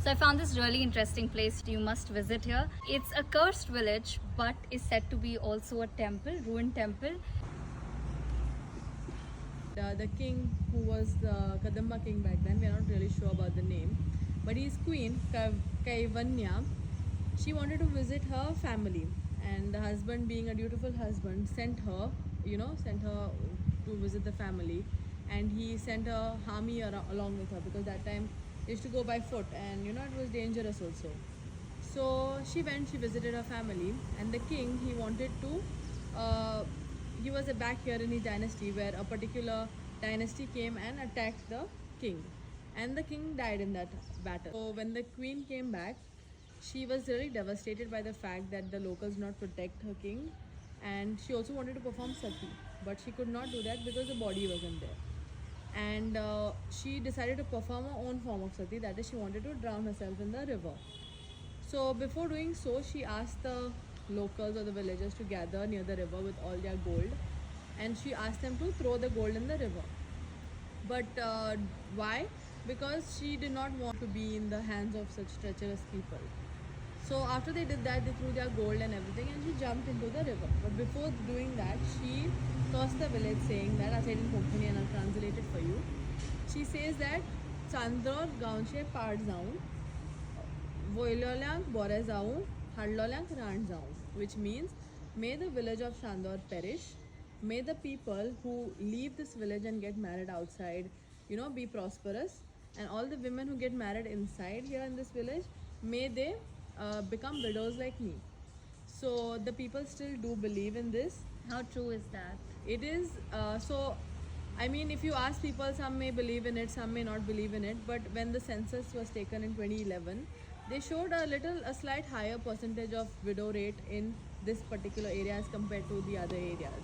So I found this really interesting place. You must visit here. It's a cursed village, but is said to be also a temple, ruined temple. The king who was the Kadamba king back then, we are not really sure about the name, but his queen Kaivanya, she wanted to visit her family, and the husband, being a dutiful husband, sent her to visit the family, and he sent a army along with her because that time they used to go by foot, and it was dangerous also. So she went, she visited her family, and the king, he wanted to he was back here in his dynasty where a particular dynasty came and attacked the king, and the king died in that battle. So when the queen came back, she was really devastated by the fact that the locals did not protect her king, and she also wanted to perform sati, but she could not do that because the body wasn't there. And she decided to perform her own form of sati, that is, she wanted to drown herself in the river. So before doing so, she asked the locals or the villagers to gather near the river with all their gold, and she asked them to throw the gold in the river. But why? Because she did not want to be in the hands of such treacherous people. So after they did that, they threw their gold and everything, and she jumped into the river. But before doing that, she cursed the village, saying that, I said in Konkani and I'll translate it for you. She says that Chandor gaunche paad जाऊं, Voilolyank bore जाऊं, Hadlolyank ran जाऊं, which means, may the village of Chandor perish, may the people who leave this village and get married outside, be prosperous, and all the women who get married inside here in this village, may they become widows like me. So the people still do believe in this. How true is that? It is I mean, if you ask people, some may believe in it, some may not believe in it. But when the census was taken in 2011, they showed a slight higher percentage of widow rate in this particular area as compared to the other areas.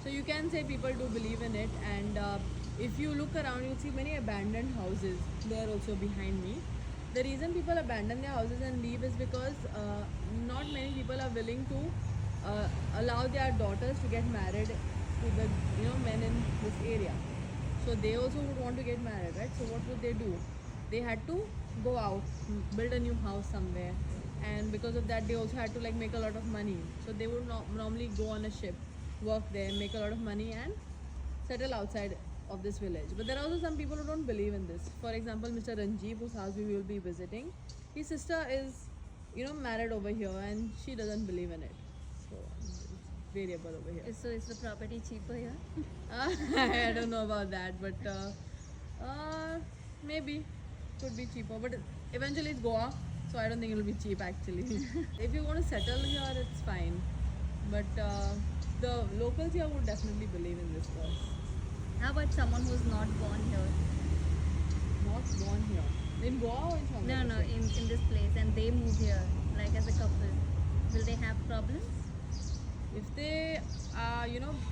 So you can say people do believe in it, and if you look around, you'll see many abandoned houses there also behind me. The reason people abandon their houses and leave is because not many people are willing to allow their daughters to get married to the men in this area. So they also would want to get married, right? So what would they do? They had to go out, build a new house somewhere, and because of that, they also had to like make a lot of money. So they would normally go on a ship, work there, make a lot of money, and settle outside of this village. But there are also some people who don't believe in this. For example, Mr. Ranjeev, whose house we will be visiting, his sister is, married over here, and she doesn't believe in it. So it's variable over here. So is the property cheaper here? I don't know about that, but maybe could be cheaper. But eventually it's Goa, so I don't think it'll be cheap actually. If you want to settle here, it's fine. But the locals here would definitely believe in this course. How about someone who's not born here? Not born here. In Goa or in Chandor? No, in this place, and they move here, like as a couple. Will they have problems? If they are,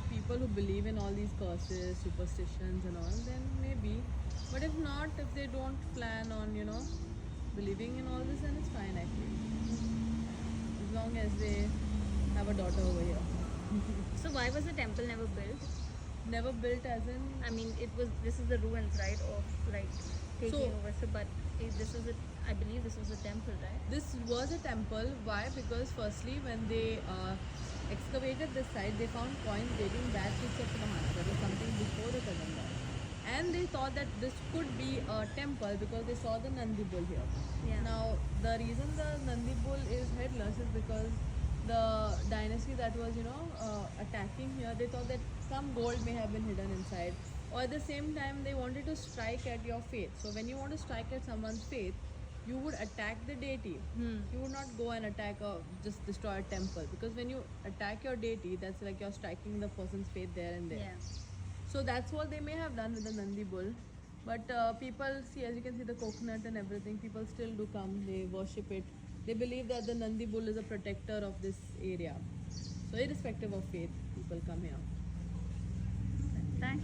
people who believe in all these curses, superstitions and all, then maybe. But if not, if they don't plan on, believing in all this, then it's fine actually. As long as they have a daughter over here. So why was the temple never built? Never built as in? I mean, this is the ruins, right, of like taking over. So, but I believe this was a temple, right? This was a temple. Why? Because firstly, when they excavated this site, they found coins dating back to Satyavahana. That was something before the Kadamba. And they thought that this could be a temple because they saw the Nandi bull here. Yeah. Now, the reason the Nandi bull is headless is because the dynasty that was, attacking here, they thought that some gold may have been hidden inside. Or at the same time, they wanted to strike at your faith. So when you want to strike at someone's faith, you would attack the deity. You would not go and attack or just destroy a temple, because when you attack your deity, that's like you're striking the person's faith there and there. Yeah. So that's what they may have done with the Nandi bull. But people see, as you can see, the coconut and everything, people still do come, they worship it. They believe that the Nandi bull is a protector of this area. So irrespective of faith, people come here. Thanks.